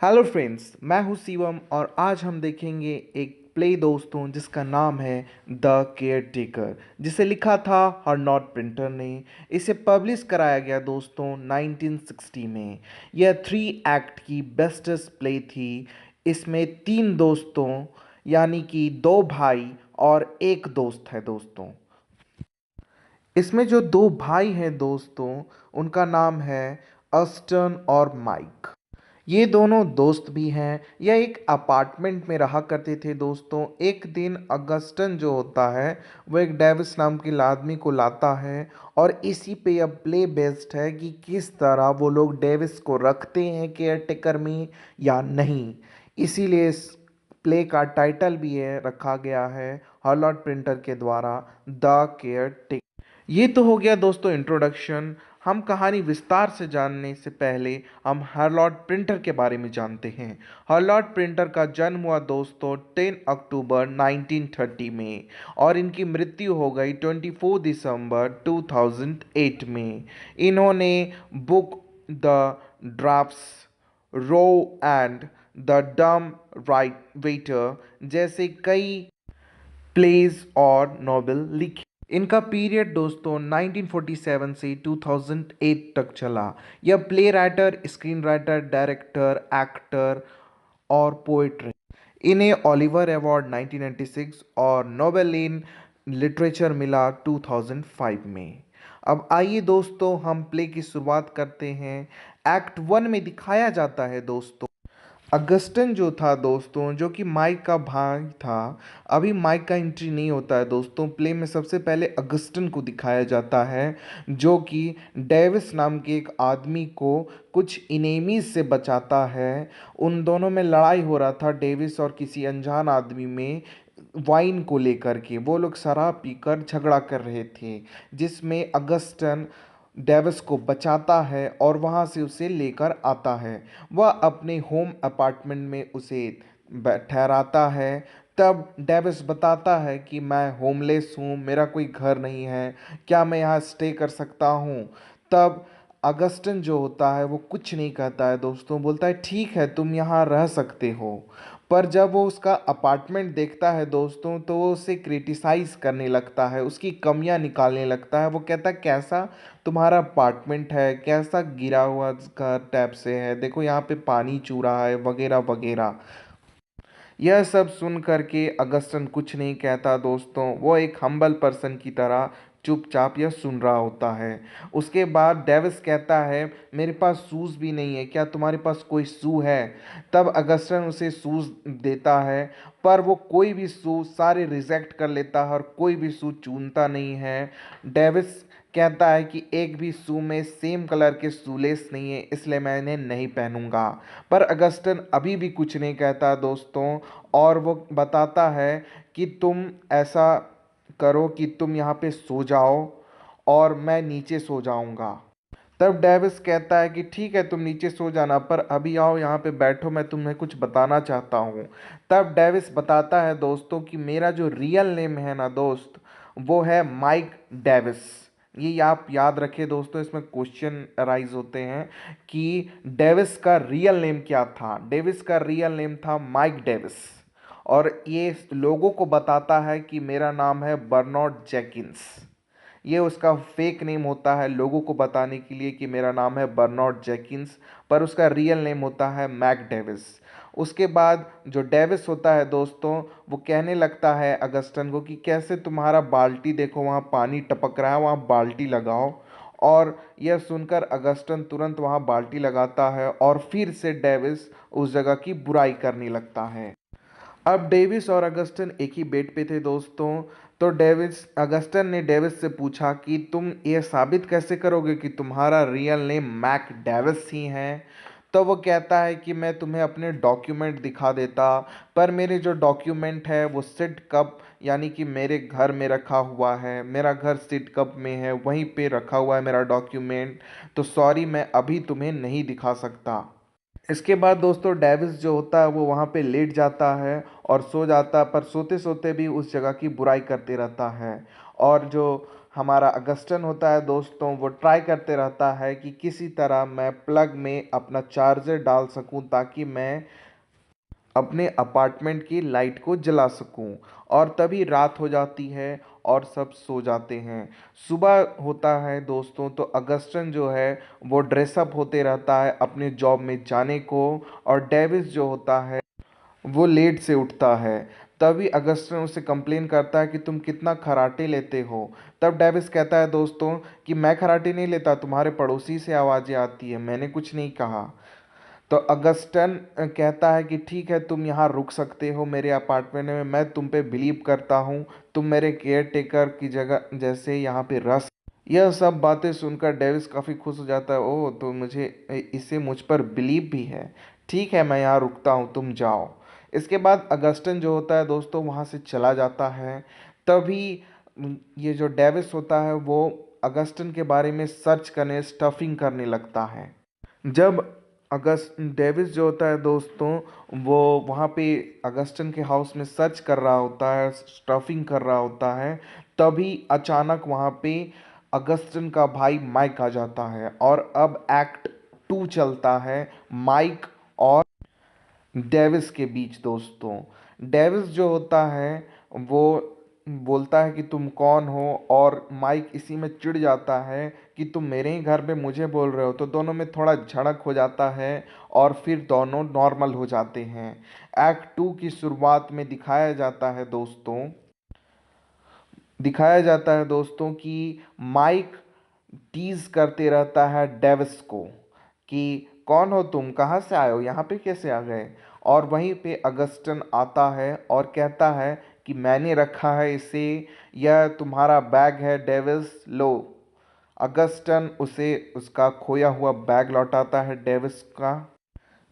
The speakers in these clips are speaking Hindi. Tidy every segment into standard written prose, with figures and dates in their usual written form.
हेलो फ्रेंड्स, मैं हूं शिवम और आज हम देखेंगे एक प्ले दोस्तों जिसका नाम है द केयर टेकर, जिसे लिखा था हरनॉट प्रिंटर ने। इसे पब्लिश कराया गया दोस्तों 1960 में। यह 3 एक्ट की बेस्टेस्ट प्ले थी। इसमें 3 दोस्तों यानी कि 2 भाई और एक दोस्त है दोस्तों। इसमें जो 2 भाई हैं दोस्तों, उनका नाम है अस्टन और माइक। ये दोनों दोस्त भी हैं। यह एक अपार्टमेंट में रहा करते थे दोस्तों। एक दिन अगस्टन जो होता है वो एक डेविस नाम के आदमी को लाता है और इसी पे अब प्ले बेस्ड है कि किस तरह वो लोग डेविस को रखते हैं केयर टेकर में या नहीं। इसीलिए इस प्ले का टाइटल भी है रखा गया है हॉलॉट प्रिंटर के द्वारा द केयर टेकर। ये तो हो गया दोस्तों इंट्रोडक्शन। हम कहानी विस्तार से जानने से पहले हम हॉलॉट प्रिंटर के बारे में जानते हैं। हॉलॉट प्रिंटर का जन्म हुआ दोस्तों 10 अक्टूबर 1930 में और इनकी मृत्यु हो गई 24 दिसंबर 2008 में। इन्होंने book the drafts, row and the dumb right waiter जैसे कई प्लेज और नॉवेल लिखे। इनका पीरियड दोस्तों 1947 से 2008 तक चला। यह play writer, screen writer, director, actor और पोएट रहे। इन्हें ओलिवर अवार्ड 1996 और नोबेल इन लिटरेचर मिला 2005 में। अब आइए दोस्तों हम प्ले की शुरुआत करते हैं। एक्ट 1 में दिखाया जाता है दोस्तों अगस्टन जो था दोस्तों, जो कि माइक का भाई था। अभी माइक का एंट्री नहीं होता है दोस्तों। प्ले में सबसे पहले अगस्टन को दिखाया जाता है, जो कि डेविस नाम के एक आदमी को कुछ इनेमीज से बचाता है। उन दोनों में लड़ाई हो रहा था, डेविस और किसी अनजान आदमी में, वाइन को लेकर के। वो लोग शराब पीकर झगड़ा कर रहे थे, जिसमें अगस्टन डेविस को बचाता है और वहाँ से उसे लेकर आता है। वह अपने होम अपार्टमेंट में उसे ठहराता है। तब डेविस बताता है कि मैं होमलेस हूँ, मेरा कोई घर नहीं है, क्या मैं यहाँ स्टे कर सकता हूँ। तब अगस्टन जो होता है वो कुछ नहीं कहता है दोस्तों, बोलता है ठीक है तुम यहाँ रह सकते हो। पर जब वो उसका अपार्टमेंट देखता है दोस्तों तो वो उसे क्रिटिसाइज करने लगता है, उसकी कमियां निकालने लगता है। वो कहता है कैसा तुम्हारा अपार्टमेंट है, कैसा गिरा हुआ घर टाइप से है, देखो यहाँ पे पानी चू रहा है वगैरह वगैरह। यह सब सुन करके अगस्टन कुछ नहीं कहता दोस्तों। वो एक हम्बल पर्सन की तरह चुपचाप यह सुन रहा होता है। उसके बाद डेविस कहता है मेरे पास शूज़ भी नहीं है, क्या तुम्हारे पास कोई शू है। तब अगस्टन उसे शूज़ देता है, पर वो कोई भी शू सारे रिजेक्ट कर लेता है और कोई भी शू चुनता नहीं है। डेविस कहता है कि एक भी शू में सेम कलर के शूलेस नहीं है, इसलिए मैं इन्हें नहीं पहनूंगा। पर अगस्टन अभी भी कुछ नहीं कहता दोस्तों, और वो बताता है कि तुम ऐसा करो कि तुम यहाँ पे सो जाओ और मैं नीचे सो जाऊंगा। तब डेविस कहता है कि ठीक है तुम नीचे सो जाना, पर अभी आओ यहाँ पे बैठो, मैं तुम्हें कुछ बताना चाहता हूँ। तब डेविस बताता है दोस्तों कि मेरा जो रियल नेम है ना दोस्त, वो है माइक डेविस। ये आप याद रखें दोस्तों, इसमें क्वेश्चन अराइज होते हैं कि डेविस का रियल नेम क्या था। डेविस का रियल नेम था माइक डेविस। और ये लोगों को बताता है कि मेरा नाम है बर्नार्ड जेकिंस। ये उसका फेक नेम होता है लोगों को बताने के लिए कि मेरा नाम है बर्नार्ड जेकिंस, पर उसका रियल नेम होता है मैक डेविस। उसके बाद जो डेविस होता है दोस्तों, वो कहने लगता है अगस्टन को कि कैसे तुम्हारा बाल्टी देखो वहाँ पानी टपक रहा है, वहाँ बाल्टी लगाओ। और यह सुनकर अगस्टन तुरंत वहाँ बाल्टी लगाता है और फिर से डेविस उस जगह की बुराई करने लगता है। अब डेविस और अगस्टन एक ही बेड पे थे दोस्तों। तो डेविस अगस्टन ने डेविस से पूछा कि तुम ये साबित कैसे करोगे कि तुम्हारा रियल नेम मैक डेविस ही है। तो वो कहता है कि मैं तुम्हें अपने डॉक्यूमेंट दिखा देता, पर मेरे जो डॉक्यूमेंट है वो सिट कप यानी कि मेरे घर में रखा हुआ है, मेरा घर सिट कप में है, वहीं पे रखा हुआ है मेरा डॉक्यूमेंट। तो सॉरी, मैं अभी तुम्हें नहीं दिखा सकता। इसके बाद दोस्तों डेविस जो होता है वो वहाँ पे लेट जाता है और सो जाता है, पर सोते सोते भी उस जगह की बुराई करते रहता है। और जो हमारा अगस्टन होता है दोस्तों, वो ट्राई करते रहता है कि किसी तरह मैं प्लग में अपना चार्जर डाल सकूं ताकि मैं अपने अपार्टमेंट की लाइट को जला सकूं। और तभी रात हो जाती है और सब सो जाते हैं। सुबह होता है दोस्तों, तो अगस्टन जो है वो ड्रेसअप होते रहता है अपने जॉब में जाने को, और डेविस जो होता है वो लेट से उठता है। तभी अगस्टन उसे कंप्लेन करता है कि तुम कितना खराटे लेते हो। तब डेविस कहता है दोस्तों कि मैं खराटे नहीं लेता, तुम्हारे पड़ोसी से आवाज़ें आती है, मैंने कुछ नहीं कहा। तो अगस्टन कहता है कि ठीक है, तुम यहाँ रुक सकते हो मेरे अपार्टमेंट में, मैं तुम पे बिलीव करता हूँ, तुम मेरे केयर टेकर की जगह जैसे यहाँ पे रह। यह सब बातें सुनकर डेविस काफ़ी खुश हो जाता है। ओह, तो मुझे इसे मुझ पर बिलीव भी है। ठीक है, मैं यहाँ रुकता हूँ, तुम जाओ। इसके बाद अगस्टन जो होता है दोस्तों वहाँ से चला जाता है। तभी ये जो डेविस होता है वो अगस्टन के बारे में सर्च करने, स्टफिंग करने लगता है। जब अगस्त डेविस जो होता है दोस्तों वो वहाँ पे अगस्टन के हाउस में सर्च कर रहा होता है, स्टफिंग कर रहा होता है, तभी अचानक वहाँ पे अगस्टन का भाई माइक आ जाता है। और अब एक्ट 2 चलता है, माइक और डेविस के बीच दोस्तों। डेविस जो होता है वो बोलता है कि तुम कौन हो, और माइक इसी में चिढ़ जाता है कि तुम मेरे ही घर पे मुझे बोल रहे हो। तो दोनों में थोड़ा झड़क हो जाता है और फिर दोनों नॉर्मल हो जाते हैं। एक्ट 2 की शुरुआत में दिखाया जाता है दोस्तों कि माइक टीज करते रहता है डेविस को कि कौन हो तुम, कहाँ से आए हो, यहाँ पे कैसे आ गए। और वहीं पे अगस्टन आता है और कहता है कि मैंने रखा है इसे, यह तुम्हारा बैग है डेविस, लो। अगस्टन उसे उसका खोया हुआ बैग लौटाता है डेविस का।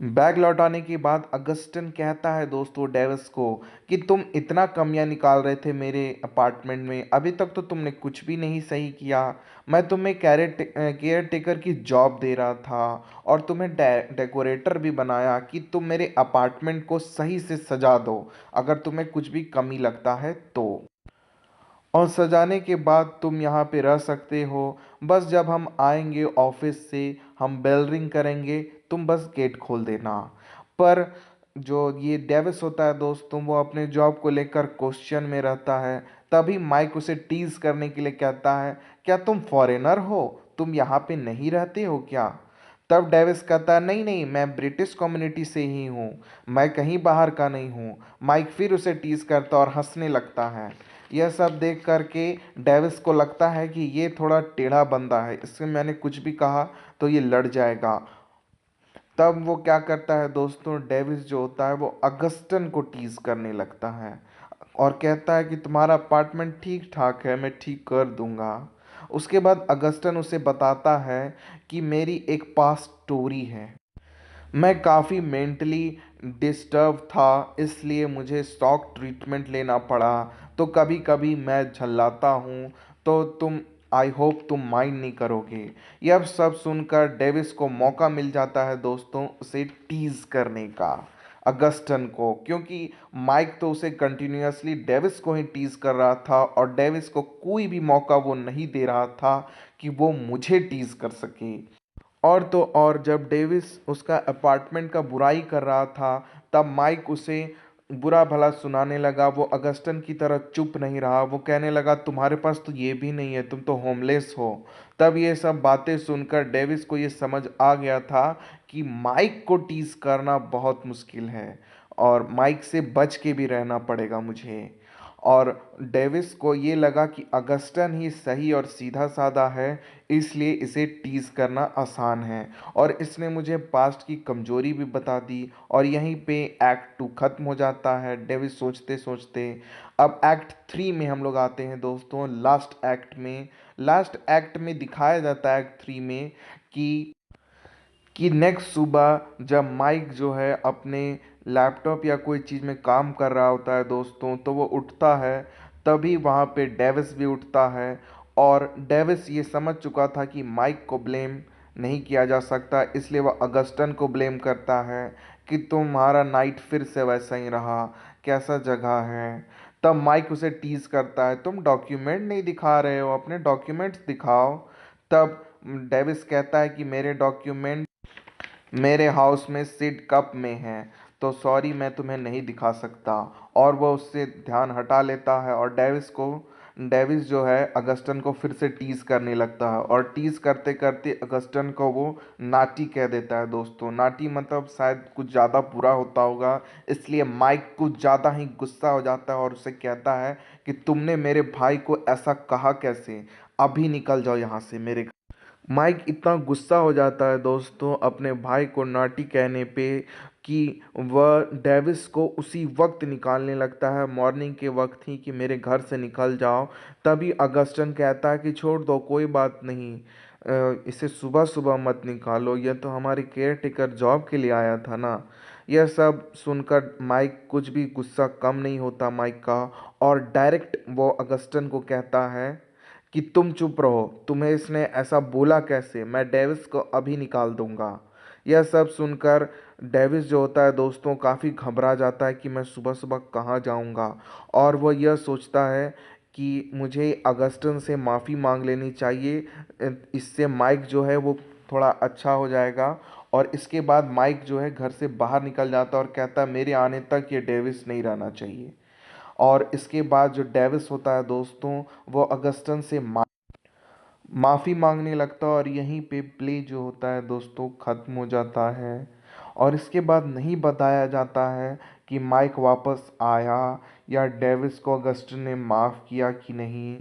बैग लौटाने के बाद अगस्टन कहता है दोस्तों डेविस को कि तुम इतना कमियां निकाल रहे थे मेरे अपार्टमेंट में, अभी तक तो तुमने कुछ भी नहीं सही किया। मैं तुम्हें केयर टेकर की जॉब दे रहा था और तुम्हें डेकोरेटर भी बनाया कि तुम मेरे अपार्टमेंट को सही से सजा दो अगर तुम्हें कुछ भी कमी लगता है तो। और सजाने के बाद तुम यहाँ पे रह सकते हो। बस जब हम आएंगे ऑफिस से, हम बेल रिंग करेंगे, तुम बस गेट खोल देना। पर जो ये डेविस होता है दोस्तों वो अपने जॉब को लेकर क्वेश्चन में रहता है। तभी माइक उसे टीज करने के लिए कहता है, क्या तुम फॉरेनर हो, तुम यहाँ पे नहीं रहते हो क्या। तब डेविस कहता है, नहीं नहीं, मैं ब्रिटिश कम्युनिटी से ही हूँ, मैं कहीं बाहर का नहीं हूँ। माइक फिर उसे टीज करता और हंसने लगता है। यह सब देख करके डेविस को लगता है कि ये थोड़ा टेढ़ा बंदा है, इससे मैंने कुछ भी कहा तो ये लड़ जाएगा। तब वो क्या करता है दोस्तों, डेविस जो होता है वो अगस्टन को टीज करने लगता है और कहता है कि तुम्हारा अपार्टमेंट ठीक ठाक है, मैं ठीक कर दूंगा। उसके बाद अगस्टन उसे बताता है कि मेरी एक पास्ट स्टोरी है। मैं काफ़ी मेंटली डिस्टर्ब था, इसलिए मुझे शॉक ट्रीटमेंट लेना पड़ा, तो कभी कभी मैं झल्लाता हूँ। तो तुम, आई होप तुम माइंड नहीं करोगे। यह सब सुनकर डेविस को मौका मिल जाता है दोस्तों उसे टीज करने का, अगस्टन को, क्योंकि माइक तो उसे कंटिन्यूअसली डेविस को ही टीज कर रहा था और डेविस को कोई भी मौका वो नहीं दे रहा था कि वो मुझे टीज कर सके। और तो और जब डेविस उसका अपार्टमेंट का बुराई कर रहा था, तब माइक उसे बुरा भला सुनाने लगा। वो अगस्टन की तरह चुप नहीं रहा, वो कहने लगा तुम्हारे पास तो ये भी नहीं है, तुम तो होमलेस हो। तब ये सब बातें सुनकर डेविस को ये समझ आ गया था कि माइक को टीज करना बहुत मुश्किल है और माइक से बच के भी रहना पड़ेगा मुझे। और डेविस को ये लगा कि अगस्टन ही सही और सीधा साधा है, इसलिए इसे टीज करना आसान है। और इसने मुझे पास्ट की कमजोरी भी बता दी। और यहीं पे एक्ट 2 खत्म हो जाता है डेविस सोचते सोचते। अब एक्ट 3 में हम लोग आते हैं दोस्तों, लास्ट एक्ट में दिखाया जाता है एक्ट 3 में कि नेक्स्ट सुबह जब माइक जो है अपने लैपटॉप या कोई चीज़ में काम कर रहा होता है दोस्तों, तो वो उठता है। तभी वहाँ पे डेविस भी उठता है। और डेविस ये समझ चुका था कि माइक को ब्लेम नहीं किया जा सकता, इसलिए वह अगस्टन को ब्लेम करता है कि तुम्हारा नाइट फिर से वैसा ही रहा, कैसा जगह है। तब माइक उसे टीज करता है, तुम डॉक्यूमेंट नहीं दिखा रहे हो, अपने डॉक्यूमेंट्स दिखाओ। तब डेविस कहता है कि मेरे डॉक्यूमेंट मेरे हाउस में सीड कप में है, तो सॉरी मैं तुम्हें नहीं दिखा सकता। और वो उससे ध्यान हटा लेता है और डेविस जो है अगस्टन को फिर से टीज करने लगता है, और टीज करते करते अगस्टन को वो नाटी कह देता है दोस्तों। नाटी मतलब शायद कुछ ज़्यादा बुरा होता होगा, इसलिए माइक कुछ ज़्यादा ही गुस्सा हो जाता है और उसे कहता है कि तुमने मेरे भाई को ऐसा कहा कैसे, अभी निकल जाओ यहाँ से मेरे। माइक इतना गुस्सा हो जाता है दोस्तों अपने भाई को नाटी कहने पे कि वह डेविस को उसी वक्त निकालने लगता है, मॉर्निंग के वक्त ही, कि मेरे घर से निकल जाओ। तभी अगस्टन कहता है कि छोड़ दो, कोई बात नहीं, इसे सुबह सुबह मत निकालो, यह तो हमारी केयर टेकर जॉब के लिए आया था ना। यह सब सुनकर माइक कुछ भी गुस्सा कम नहीं होता माइक का, और डायरेक्ट वो अगस्टन को कहता है कि तुम चुप रहो, तुम्हें इसने ऐसा बोला कैसे, मैं डेविस को अभी निकाल दूंगा। यह सब सुनकर डेविस जो होता है दोस्तों काफ़ी घबरा जाता है कि मैं सुबह सुबह कहाँ जाऊंगा। और वह यह सोचता है कि मुझे अगस्टन से माफ़ी मांग लेनी चाहिए, इससे माइक जो है वो थोड़ा अच्छा हो जाएगा। और इसके बाद माइक जो है घर से बाहर निकल जाता है और कहता है मेरे आने तक ये डेविस नहीं रहना चाहिए। और इसके बाद जो डेविस होता है दोस्तों वो अगस्टन से माफ़ी मांगने लगता है, और यहीं पे प्ले जो होता है दोस्तों ख़त्म हो जाता है। और इसके बाद नहीं बताया जाता है कि माइक वापस आया या डेविस को अगस्टन ने माफ़ किया कि नहीं।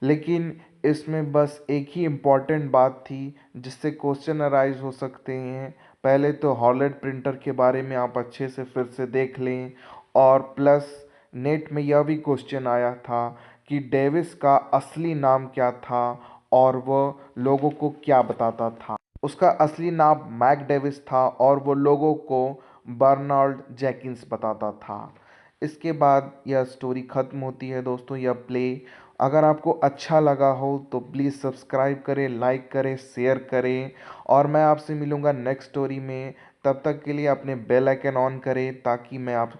लेकिन इसमें बस एक ही इम्पॉर्टेंट बात थी जिससे क्वेश्चन अराइज हो सकते हैं। पहले तो हॉलैंड प्रिंटर के बारे में आप अच्छे से फिर से देख लें, और प्लस नेट में यह भी क्वेश्चन आया था कि डेविस का असली नाम क्या था और वह लोगों को क्या बताता था। उसका असली नाम मैक डेविस था और वो लोगों को बर्नार्ड जैकिंस बताता था। इसके बाद यह स्टोरी ख़त्म होती है दोस्तों, यह प्ले। अगर आपको अच्छा लगा हो तो प्लीज़ सब्सक्राइब करें, लाइक करें, शेयर करें, और मैं आपसे मिलूँगा नेक्स्ट स्टोरी में। तब तक के लिए अपने बेल आइकन ऑन करें ताकि मैं आपको